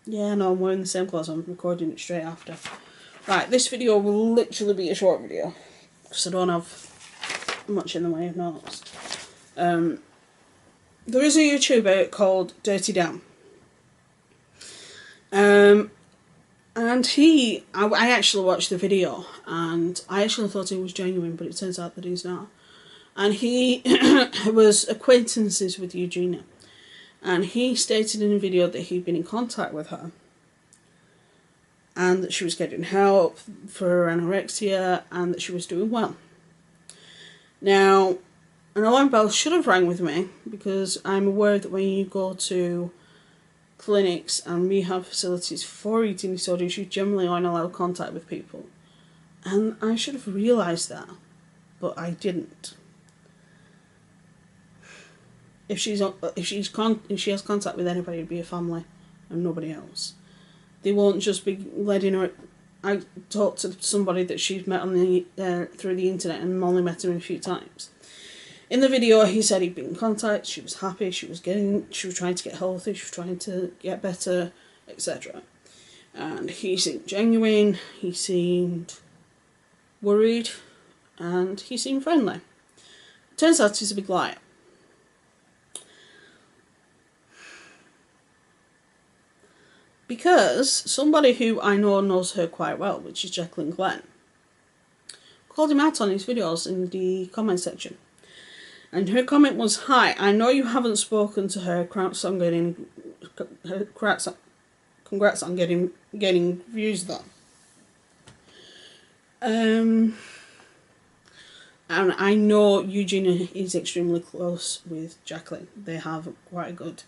Yeah, no, I'm wearing the same clothes. I'm recording it straight after. Right, this video will literally be a short video, because I don't have much in the way of notes. There is a YouTuber called Dirty Dan. And I actually watched the video, and I actually thought he was genuine, but it turns out that he's not. And he was acquaintances with Eugenia. And he stated in a video that he'd been in contact with her, and that she was getting help for her anorexia, and that she was doing well. Now, an alarm bell should have rang with me, because I'm aware that when you go to clinics and rehab facilities for eating disorders, you generally aren't allowed contact with people. And I should have realised that, but I didn't. If she has contact with anybody, it'd be a family and nobody else. They won't just be letting her. I talked to somebody that she's met on the through the internet and only met her a few times. In the video, he said he'd been in contact. She was happy. She was trying to get healthy. She was trying to get better, etc. And he seemed genuine. He seemed worried, and he seemed friendly. Turns out he's a big liar. Because somebody who I know knows her quite well, which is Jacqueline Glenn, called him out on his videos in the comment section. And her comment was, "Hi, I know you haven't spoken to her. Congrats on getting views though. And I know Eugenia is extremely close with Jacqueline. They have quite a good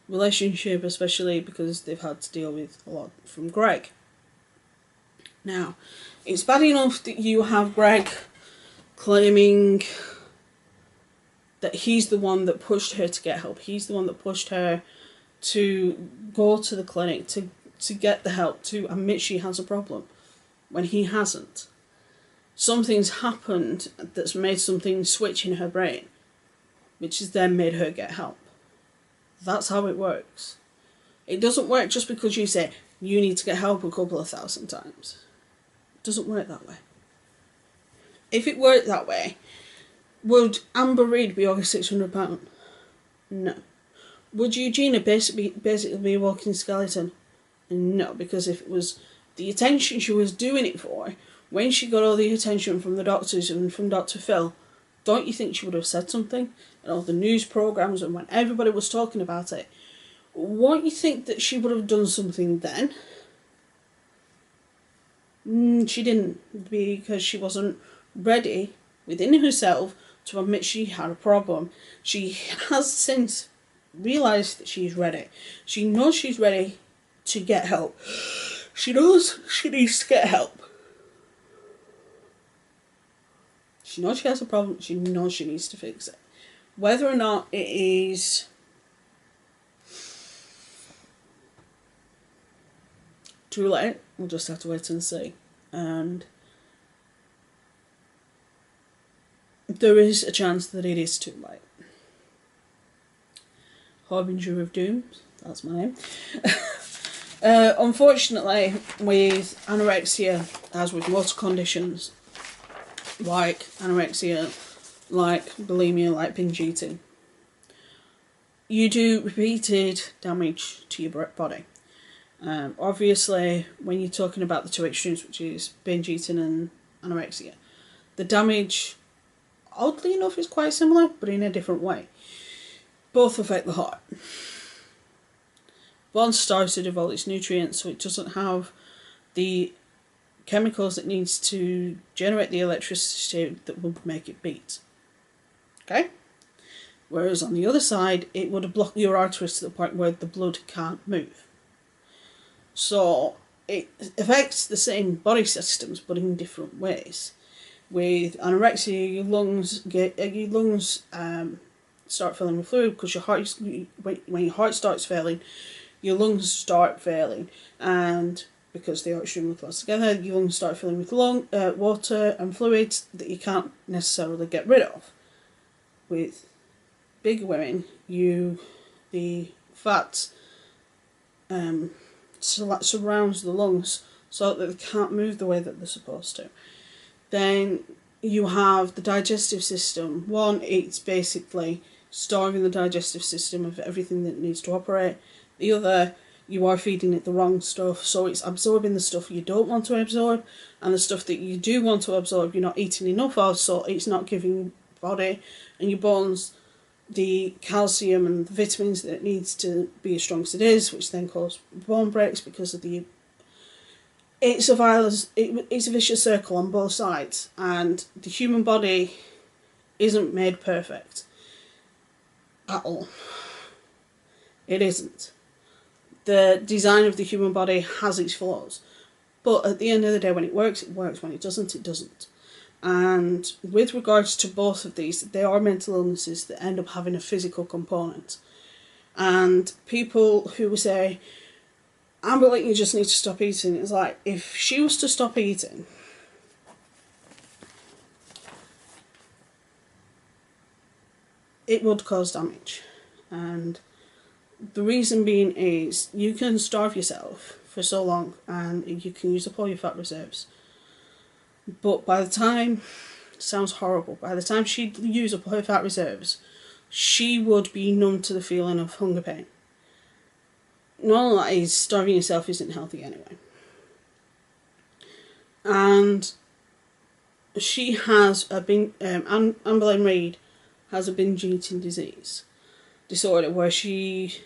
relationship, especially because they've had to deal with a lot from Greg. Now, it's bad enough that you have Greg claiming that he's the one that pushed her to get help. He's the one that pushed her to go to the clinic, to get the help, to admit she has a problem, when he hasn't. Something's happened that's made something switch in her brain, which has then made her get help. That's how it works. It doesn't work just because you say, you need to get help a couple of thousand times. It doesn't work that way. If it worked that way, would Amber Reid be over £600? No. Would Eugenia basically be a walking skeleton? No, because if it was the attention she was doing it for, when she got all the attention from the doctors and from Dr. Phil, don't you think she would have said something? And all the news programmes and when everybody was talking about it, won't you think that she would have done something then? She didn't, because she wasn't ready within herself to admit she had a problem. She has since realised that she's ready. She knows she's ready to get help. She knows she needs to get help. She knows she has a problem. She knows she needs to fix it. Whether or not it is too late, we'll just have to wait and see. And there is a chance that it is too late. Harbinger of Doom, that's my name. Unfortunately, with anorexia, as with most conditions, like anorexia, like bulimia, like binge eating, you do repeated damage to your body. Obviously, when you're talking about the two extremes, which is binge eating and anorexia, the damage, oddly enough, is quite similar, but in a different way. Both affect the heart. One's started of all its nutrients, so it doesn't have the chemicals it needs to generate the electricity that will make it beat. Okay? Whereas on the other side, it would have blocked your arteries to the point where the blood can't move. So it affects the same body systems, but in different ways. With anorexia, your lungs start filling with fluid, because when your heart starts failing, your lungs start failing, and because they are extremely close together, your lungs start filling with water and fluids that you can't necessarily get rid of. With bigger women, the fat surrounds the lungs so that they can't move the way that they're supposed to. Then you have the digestive system. One, it's basically starving the digestive system of everything that it needs to operate. The other, you are feeding it the wrong stuff, so it's absorbing the stuff you don't want to absorb, and the stuff that you do want to absorb you're not eating enough of, so it's not giving your body and your bones the calcium and the vitamins that it needs to be as strong as it is, which then cause bone breaks because of the... It's a vicious circle on both sides, and the human body isn't made perfect at all. It isn't. The design of the human body has its flaws, but at the end of the day, when it works, it works. When it doesn't, it doesn't. And with regards to both of these, they are mental illnesses that end up having a physical component. And people who say, Amber, like, you just need to stop eating. It's like, if she was to stop eating, it would cause damage. And the reason being is you can starve yourself for so long and you can use up all your fat reserves. But by the time, it sounds horrible, by the time she'd use up her fat reserves, she would be numb to the feeling of hunger pain. None of that is, starving yourself isn't healthy anyway. And she has a Amberlane Reid has a binge eating disorder where she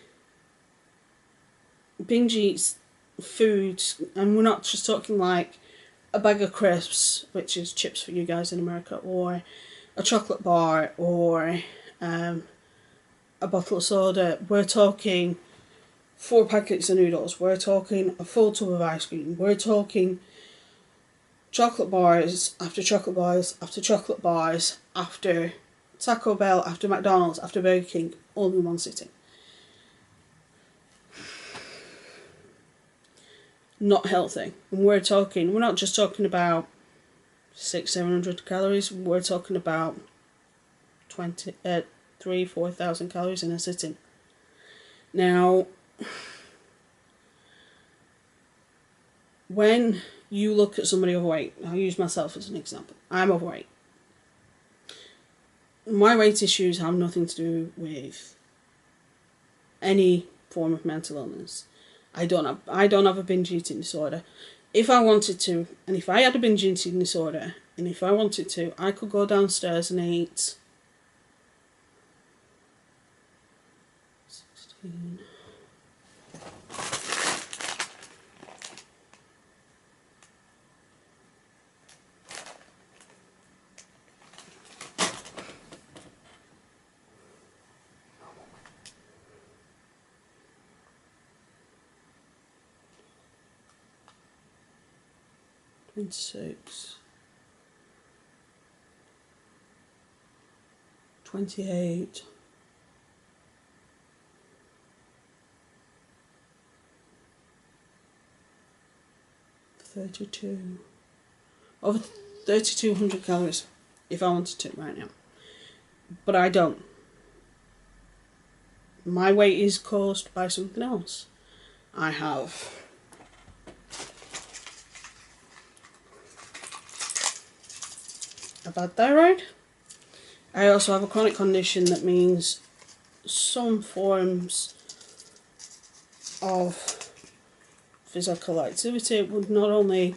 binge eats foods, and we're not just talking like a bag of crisps, which is chips for you guys in America, or a chocolate bar, or a bottle of soda. We're talking 4 packets of noodles, we're talking a full tub of ice cream, we're talking chocolate bars after chocolate bars after chocolate bars after Taco Bell, after McDonald's, after Burger King, all in one sitting. Not healthy. And we're not just talking about 600-700 calories, we're talking about 3,000-4,000 calories in a sitting. Now, when you look at somebody overweight, I'll use myself as an example. I'm overweight. My weight issues have nothing to do with any form of mental illness. I don't have a binge eating disorder. If I wanted to, and if I had a binge eating disorder, and if I wanted to, I could go downstairs and eat 16. And 6, 28, 32, over 3,200 calories if I wanted to right now, but I don't. My weight is caused by something else. I have a bad thyroid. I also have a chronic condition that means some forms of physical activity would not only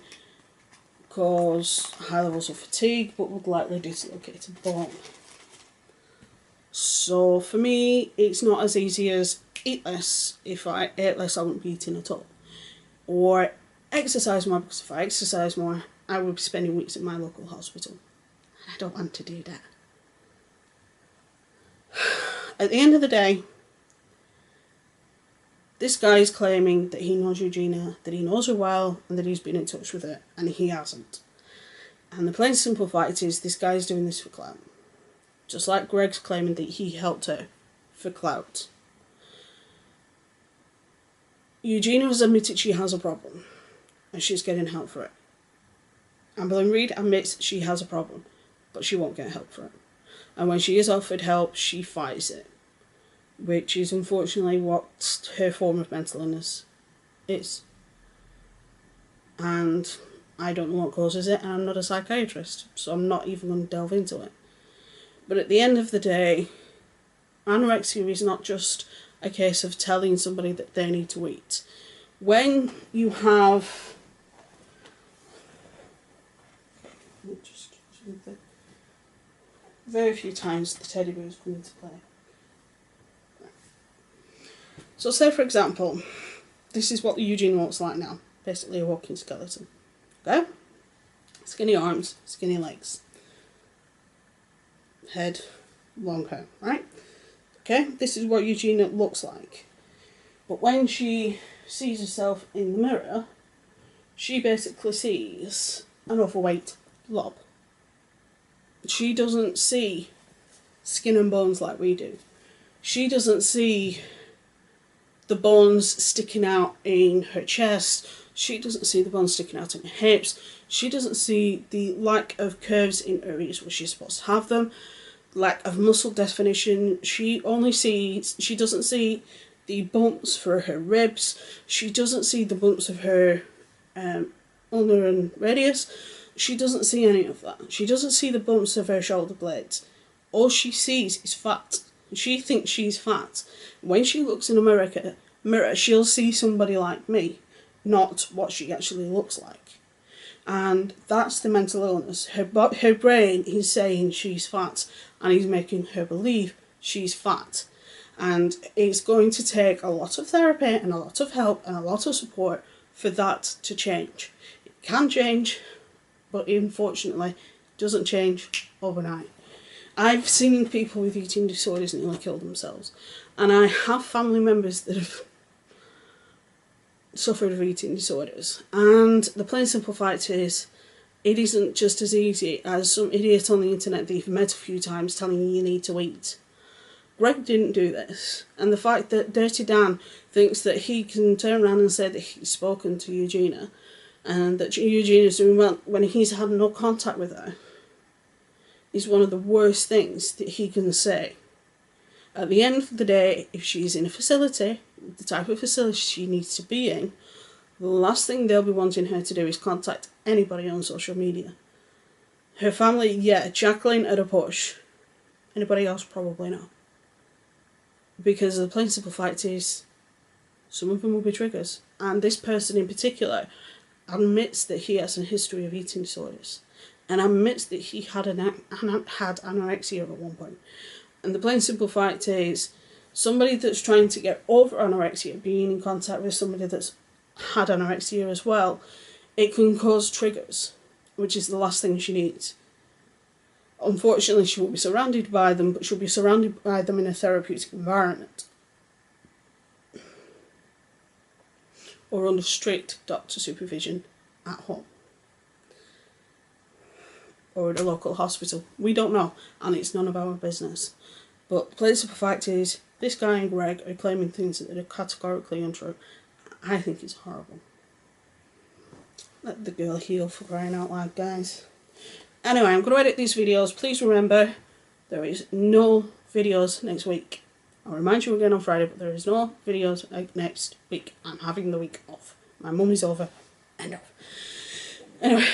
cause high levels of fatigue but would likely dislocate a bone. So for me, it's not as easy as eat less. If I ate less, I wouldn't be eating at all. Or exercise more, because if I exercise more, I would be spending weeks at my local hospital. I don't want to do that. At the end of the day, this guy is claiming that he knows Eugenia, that he knows her well, and that he's been in touch with her, and he hasn't. And the plain simple fact is, this guy is doing this for clout. Just like Greg's claiming that he helped her for clout. Eugenia has admitted she has a problem, and she's getting help for it. Amberlane Reid admits she has a problem, but she won't get help for it. And when she is offered help, she fights it, which is unfortunately what her form of mental illness is. and I don't know what causes it, and I'm not a psychiatrist, so I'm not even going to delve into it. But at the end of the day, anorexia is not just a case of telling somebody that they need to eat. When you have... Very few times the teddy bears come into play. So say for example, this is what Eugene looks like now. Basically a walking skeleton. Okay? Skinny arms, skinny legs. Head, long hair, right? Okay, this is what Eugenia looks like. But when she sees herself in the mirror, she basically sees an overweight blob. She doesn't see skin and bones like we do. She doesn't see the bones sticking out in her chest. She doesn't see the bones sticking out in her hips. She doesn't see the lack of curves in areas where she's supposed to have them. Lack of muscle definition. She doesn't see the bumps for her ribs. She doesn't see the bumps of her ulnar and radius. She doesn't see any of that. She doesn't see the bumps of her shoulder blades. All she sees is fat. She thinks she's fat. When she looks in a mirror, she'll see somebody like me, not what she actually looks like. And that's the mental illness. Her brain is saying she's fat, and he's making her believe she's fat. And it's going to take a lot of therapy and a lot of help and a lot of support for that to change. It can change, but unfortunately it doesn't change overnight. I've seen people with eating disorders nearly kill themselves, and I have family members that have suffered of eating disorders, and the plain simple fact is it isn't just as easy as some idiot on the internet that you've met a few times telling you need to eat. Greg didn't do this, and the fact that Dirty Dan thinks that he can turn around and say that he's spoken to Eugenia and that Eugenia's doing well when he's had no contact with her is one of the worst things that he can say. At the end of the day, if she's in a facility, the type of facility she needs to be in, the last thing they'll be wanting her to do is contact anybody on social media. Her family, yeah, Jacqueline at a push. Anybody else, probably not. Because the plain simple fact is, some of them will be triggers. And this person in particular admits that he has a history of eating disorders, and admits that he had anorexia at one point. And the plain simple fact is, somebody that's trying to get over anorexia, being in contact with somebody that's had anorexia as well, it can cause triggers, which is the last thing she needs. Unfortunately, she won't be surrounded by them, but she'll be surrounded by them in a therapeutic environment, or under strict doctor supervision at home, or at a local hospital. We don't know, and it's none of our business. But the plain simple fact is, this guy and Greg are claiming things that are categorically untrue. I think it's horrible. Let the girl heal, for crying out loud, guys. Anyway, I'm going to edit these videos. Please remember, there is no videos next week. I'll remind you again on Friday, but there is no videos next week. I'm having the week off. My mum is over. End of. Anyway,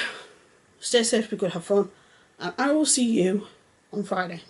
stay safe, be good, have fun, and I will see you on Friday.